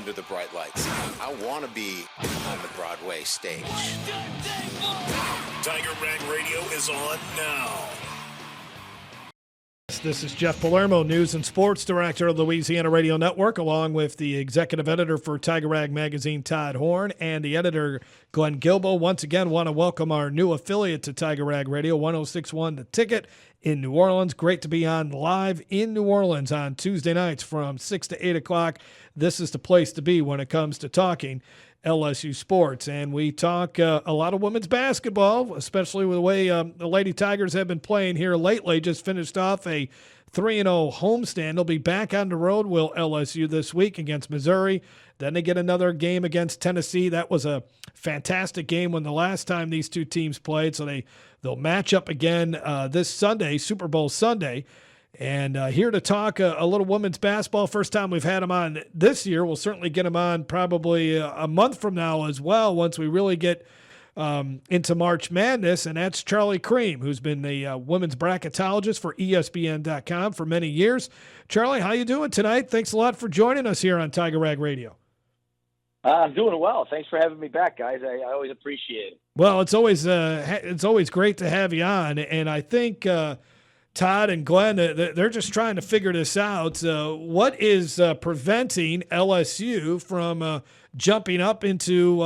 under the bright lights. I want to be on the Broadway stage. Tiger Rag Radio is on now. This is Jeff Palermo, News and Sports Director of Louisiana Radio Network, along with the Executive Editor for Tiger Rag Magazine, Todd Horn, and the Editor, Glenn Gilbo. Once again, want to welcome our new affiliate to Tiger Rag Radio, 106.1 The Ticket in New Orleans. Great to be on live in New Orleans on Tuesday nights from 6 to 8 o'clock. This is the place to be when it comes to talking LSU sports. And we talk a lot of women's basketball, especially with the way the Lady Tigers have been playing here lately. Just finished off a 3-0 homestand. They'll be back on the road, will LSU, this week against Missouri. Then they get another game against Tennessee. That was a fantastic game when the last time these two teams played. So they'll match up again this Sunday, Super Bowl Sunday. And here to talk a little women's basketball. First time we've had him on this year. We'll certainly get him on probably a month from now as well, once we really get into March Madness. And that's Charlie Creme, who's been the women's bracketologist for ESPN.com for many years. Charlie, how you doing tonight? Thanks a lot for joining us here on Tiger Rag Radio. I'm doing well. Thanks for having me back, guys. I always appreciate it. Well, it's always great to have you on. And I think Todd and Glenn, they're just trying to figure this out. What is preventing LSU from jumping up into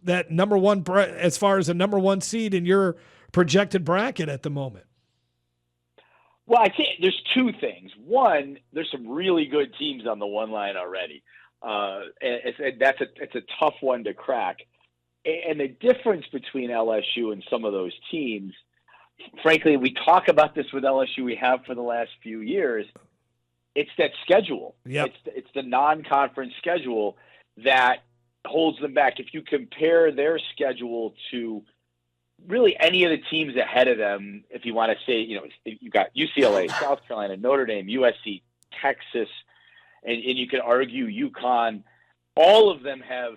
that number one, as far as the number one seed in your projected bracket at the moment? Well, I think there's two things. One, there's some really good teams on the one line already. It's a tough one to crack. And the difference between LSU and some of those teams, frankly, we talk about this with LSU, we have for the last few years. It's that schedule. Yep. It's the non-conference schedule that holds them back. If you compare their schedule to really any of the teams ahead of them, if you want to say, you got UCLA, South Carolina, Notre Dame, USC, Texas, and you could argue UConn, all of them have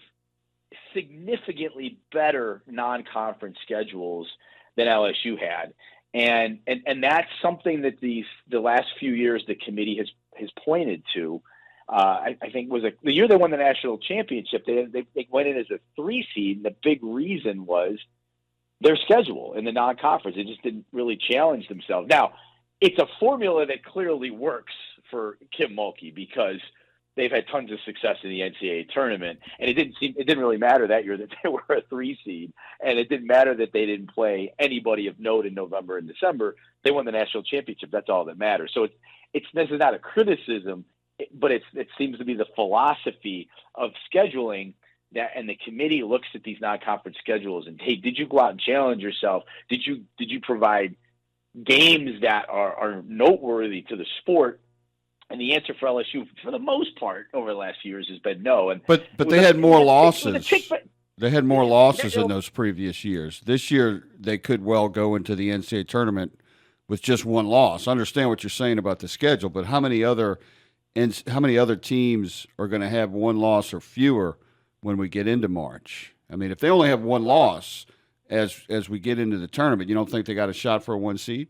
significantly better non-conference schedules than LSU had. And that's something that the last few years the committee has pointed to. I think was the year they won the national championship, they went in as a 3 seed. And the big reason was their schedule in the non-conference. They just didn't really challenge themselves. Now, it's a formula that clearly works for Kim Mulkey because they've had tons of success in the NCAA tournament, and it didn't really matter that year that they were a 3 seed, and it didn't matter that they didn't play anybody of note in November and December. They won the national championship. That's all that matters. So this is not a criticism, but it seems to be the philosophy of scheduling that, and the committee looks at these non-conference schedules and, hey, did you go out and challenge yourself? Did you provide games that are noteworthy to the sport? And the answer for LSU, for the most part, over the last few years has been no. But they had more losses. They had more losses in those previous years. This year, they could well go into the NCAA tournament with just one loss. I understand what you're saying about the schedule, but how many other teams are going to have one loss or fewer when we get into March? I mean, if they only have one loss as we get into the tournament, you don't think they got a shot for a 1 seed?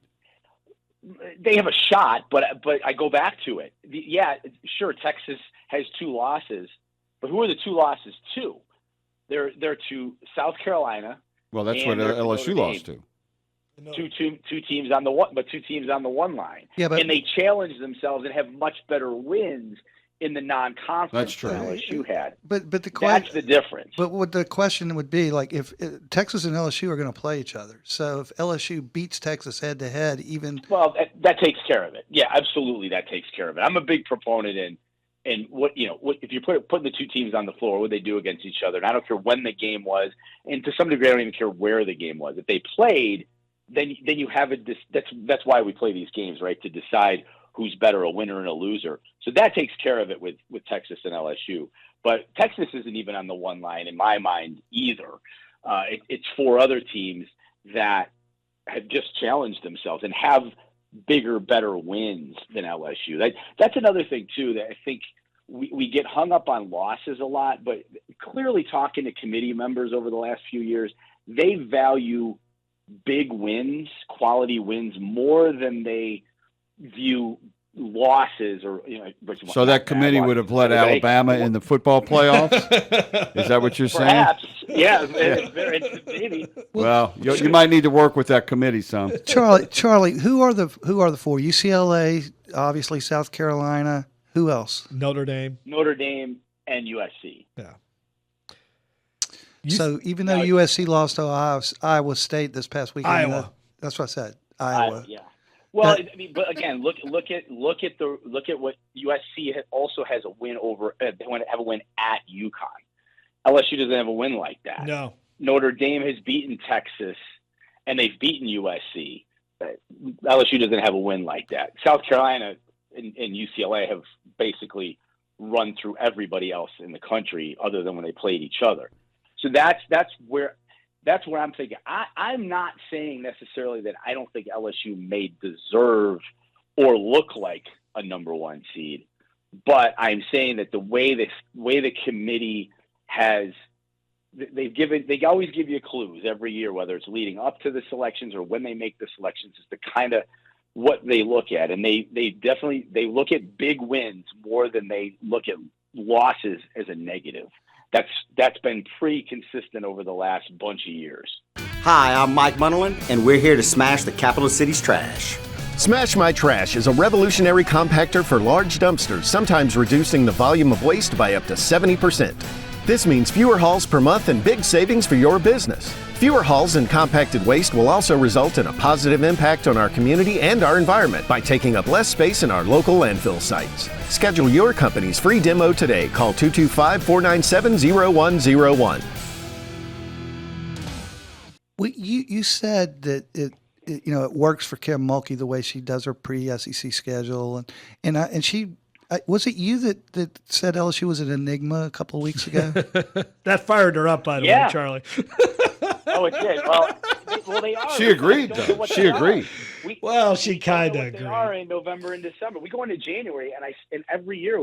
They have a shot, but I go back to it. Sure, Texas has 2 losses, but who are the 2 losses to? They're to South Carolina. Well, that's what LSU lost to. Two teams on the one, but 2 teams on the one line. Yeah, and they challenge themselves and have much better wins in the non-conference That's true. than LSU had. But the that's the difference. But what the question would be, like, if Texas and LSU are going to play each other, so if LSU beats Texas head to head, that takes care of it. Yeah, absolutely, that takes care of it. I'm a big proponent in what if you're putting the 2 teams on the floor, what they do against each other, and I don't care when the game was, and to some degree, I don't even care where the game was. If they played, then you have that's why we play these games, right? To decide who's better, a winner and a loser. So that takes care of it with Texas and LSU. But Texas isn't even on the one line in my mind either. It's 4 other teams that have just challenged themselves and have bigger, better wins than LSU. That's another thing, too, that I think we get hung up on losses a lot, but clearly talking to committee members over the last few years, they value big wins, quality wins, more than they view losses or so that committee would have let Alabama in the football playoffs. Is that what you're saying? Perhaps, yeah. Maybe. Well, you might need to work with that committee some. Charlie, who are the four? UCLA, obviously South Carolina. Who else? Notre Dame, and USC. Yeah. So even though USC lost to Iowa State this past weekend, that's what I said. Iowa. Yeah. Well, but again, look at what USC also has a win over. They want to have a win at UConn. LSU doesn't have a win like that. No. Notre Dame has beaten Texas, and they've beaten USC. LSU doesn't have a win like that. South Carolina and UCLA have basically run through everybody else in the country, other than when they played each other. So that's where I'm thinking. I'm not saying necessarily that I don't think LSU may deserve or look like a number one seed, but I'm saying that the way the committee has, they always give you clues every year, whether it's leading up to the selections or when they make the selections, is the kind of what they look at, and they definitely look at big wins more than they look at losses as a negative. That's been pretty consistent over the last bunch of years. Hi, I'm Mike Munderland, and we're here to smash the capital city's trash. Smash My Trash is a revolutionary compactor for large dumpsters, sometimes reducing the volume of waste by up to 70%. This means fewer hauls per month and big savings for your business. Fewer hauls and compacted waste will also result in a positive impact on our community and our environment by taking up less space in our local landfill sites. Schedule your company's free demo today. Call 225-497-0101. You said that it works for Kim Mulkey the way she does her pre-SEC schedule, and she. Was it you that said LSU was an enigma a couple of weeks ago? That fired her up, by the way, Charlie. Oh, it did. Well, they are. She agreed, though. She agreed. She kind of agreed. They are in November and December. We go into January, and every year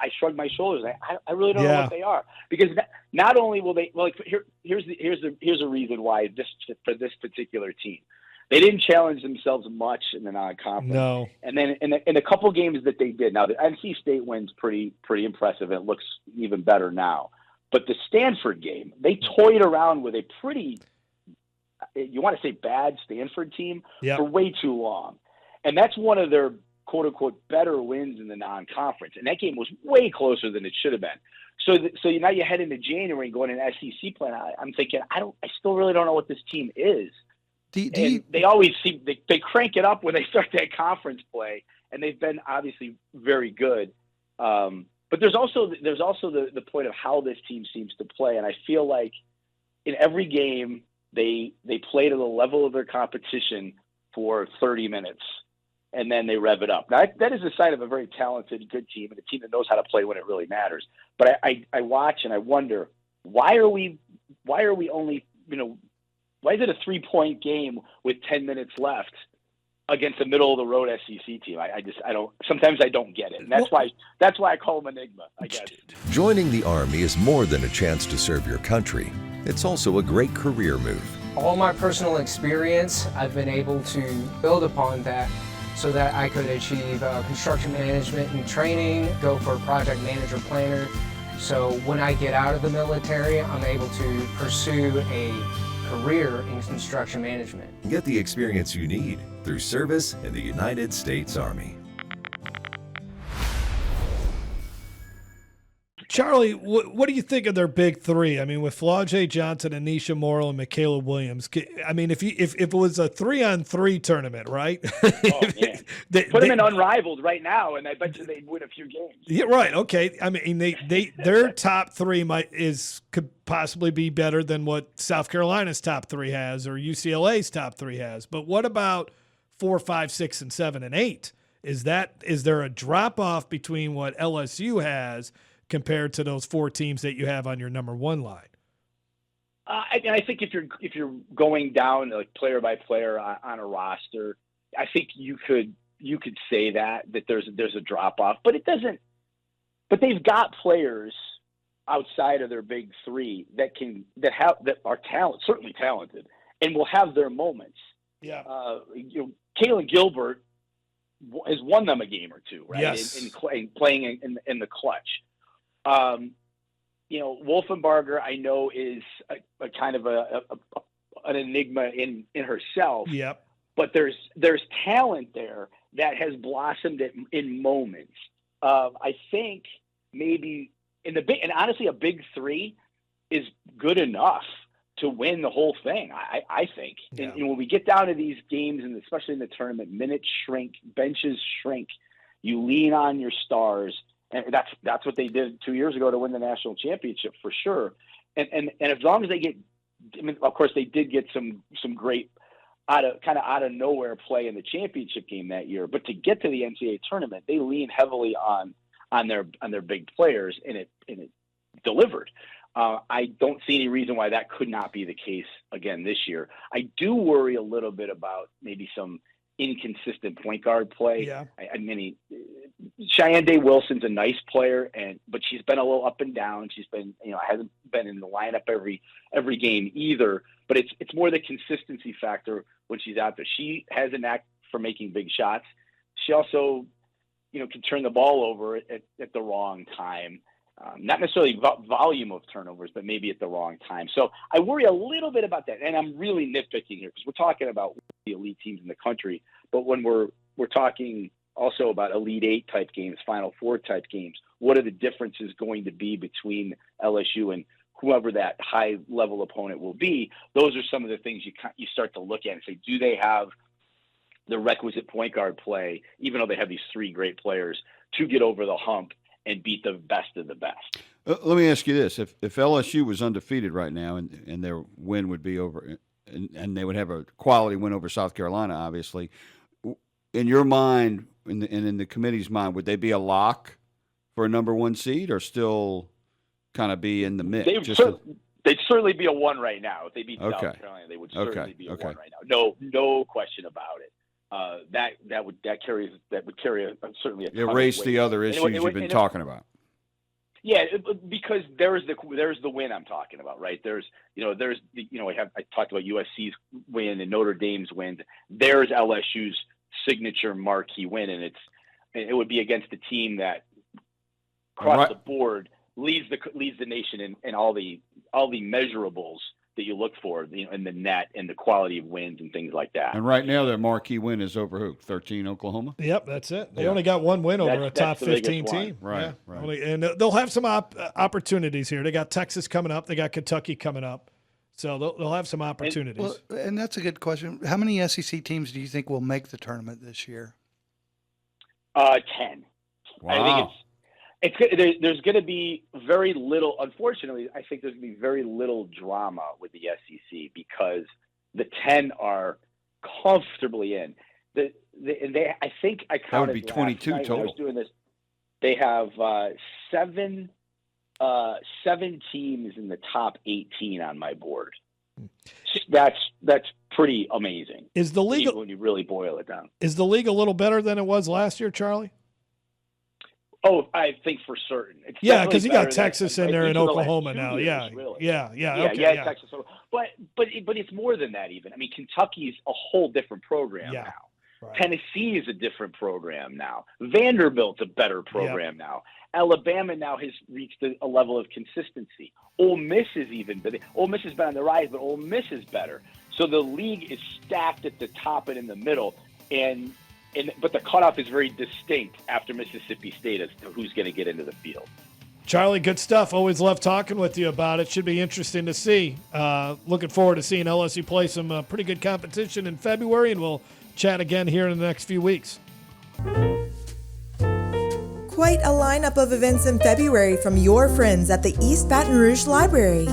I shrug my shoulders. I really don't know what they are, because not only will they. Well, here's a reason why for this particular team. They didn't challenge themselves much in the non-conference. No. And then in a couple games that they did, now the NC State win's pretty impressive, and it looks even better now. But the Stanford game, they toyed around with a pretty, you want to say bad Stanford team for way too long. And that's one of their quote-unquote better wins in the non-conference. And that game was way closer than it should have been. So now you head into January and going into SEC play. I'm thinking, I still really don't know what this team is. They always seem they crank it up when they start that conference play, and they've been obviously very good. But there's also the point of how this team seems to play, and I feel like in every game they play to the level of their competition for 30 minutes, and then they rev it up. Now, that is a sign of a very talented, good team, and a team that knows how to play when it really matters. But I watch and I wonder, why are we only why is it a 3-point game with 10 minutes left against a middle of the road SEC team? Sometimes I don't get it. And that's why I call them Enigma, I guess. Joining the Army is more than a chance to serve your country. It's also a great career move. All my personal experience, I've been able to build upon that so that I could achieve construction management and training, go for project manager planner. So when I get out of the military, I'm able to pursue a career in construction management. Get the experience you need through service in the United States Army. Charlie, what do you think of their big three? I mean, with Flau'jae Johnson, Aneesah, Morrow, and Mikaylah Williams. I mean, if it was a 3-on-3 tournament, right? Oh, man. Put them in unrivaled right now, and I bet you they'd win a few games. Yeah, right. Okay. I mean, their top three could possibly be better than what South Carolina's top three has or UCLA's top three has. But what about 4, 5, 6, and 7, and 8? Is there a drop off between what LSU has compared to those 4 teams that you have on your number one line? I think if you're going down like player by player on a roster, I think you could say that there's a drop off, but it doesn't. But they've got players outside of their big three that are certainly talented, and will have their moments. Yeah. Kalen Gilbert won them a game or two, right? Yes. In playing in the clutch. Wolfenbarger, I know, is a kind of an enigma in herself. Yep. But there's talent there that has blossomed in moments. I think maybe and honestly, a big three is good enough to win the whole thing. I think. Yeah. And when we get down to these games, and especially in the tournament, minutes shrink, benches shrink. You lean on your stars, and that's what they did 2 years ago to win the national championship for sure. And as long as they get, of course, they did get some great out of nowhere play in the championship game that year. But to get to the NCAA tournament, they lean heavily on their big players, and it delivered. I don't see any reason why that could not be the case again this year. I do worry a little bit about maybe some inconsistent point guard play. Yeah. I mean, Cheyenne Day Wilson's a nice player, but she's been a little up and down. She's been, hasn't been in the lineup every game either. But it's more the consistency factor when she's out there. She has a knack for making big shots. She also, can turn the ball over at the wrong time. Not necessarily volume of turnovers, but maybe at the wrong time. So I worry a little bit about that. And I'm really nitpicking here because we're talking about the elite teams in the country. But when we're talking also about Elite Eight type games, Final Four type games, what are the differences going to be between LSU and whoever that high level opponent will be? Those are some of the things you start to look at and say, do they have the requisite point guard play, even though they have these three great players, to get over the hump and beat the best of the best? Let me ask you this. If LSU was undefeated right now and their win would be over and they would have a quality win over South Carolina, obviously, in your mind and in the committee's mind, would they be a lock for a number one seed or still kind of be in the mix? They'd certainly be a one right now. If they beat South Carolina, they would certainly be a one right now. No question about it. That would carry certainly a ton of erase weight. the other issues you've been talking about. Yeah, because there's the win I'm talking about, right? I talked about USC's win and Notre Dame's win. There's LSU's signature marquee win, and it would be against a team that across the board leads the nation in all the measurables that you look for, in the net and the quality of wins and things like that. And right now, their marquee win is over who? 13 Oklahoma? Yep, that's it. They only got one win over a top 15 team. Right. And they'll have some opportunities here. They got Texas coming up. They got Kentucky coming up. So they'll have some opportunities. And that's a good question. How many SEC teams do you think will make the tournament this year? 10. Wow. I think there's going to be very little. Unfortunately, I think there's going to be very little drama with the SEC because the 10 are comfortably in. I think I counted. That would be 22 total. When I was doing this. They have seven teams in the top 18 on my board. That's pretty amazing. Is the league, when you really boil it down, is the league a little better than it was last year, Charlie? Oh, I think for certain. Yeah, because you got Texas in there and Oklahoma now. Yeah, really. Yeah, Texas. But it's more than that even. I mean, Kentucky's a whole different program now. Right. Tennessee is a different program now. Vanderbilt's a better program now. Alabama now has reached a level of consistency. Ole Miss has been on the rise, but Ole Miss is better. So the league is stacked at the top and in the middle, but the cutoff is very distinct after Mississippi State as to who's going to get into the field. Charlie, good stuff. Always love talking with you about it. Should be interesting to see. Looking forward to seeing LSU play some pretty good competition in February, and we'll chat again here in the next few weeks. Quite a lineup of events in February from your friends at the East Baton Rouge Library.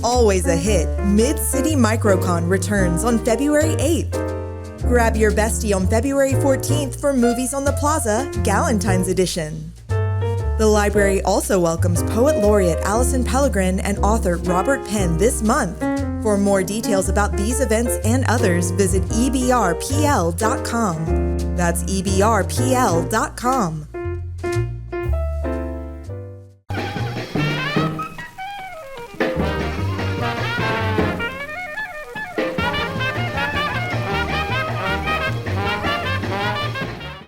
Always a hit, Mid-City Microcon returns on February 8th. Grab your bestie on February 14th for Movies on the Plaza, Galentine's Edition. The library also welcomes Poet Laureate Allison Pellegrin and author Robert Penn this month. For more details about these events and others, visit ebrpl.com. That's ebrpl.com.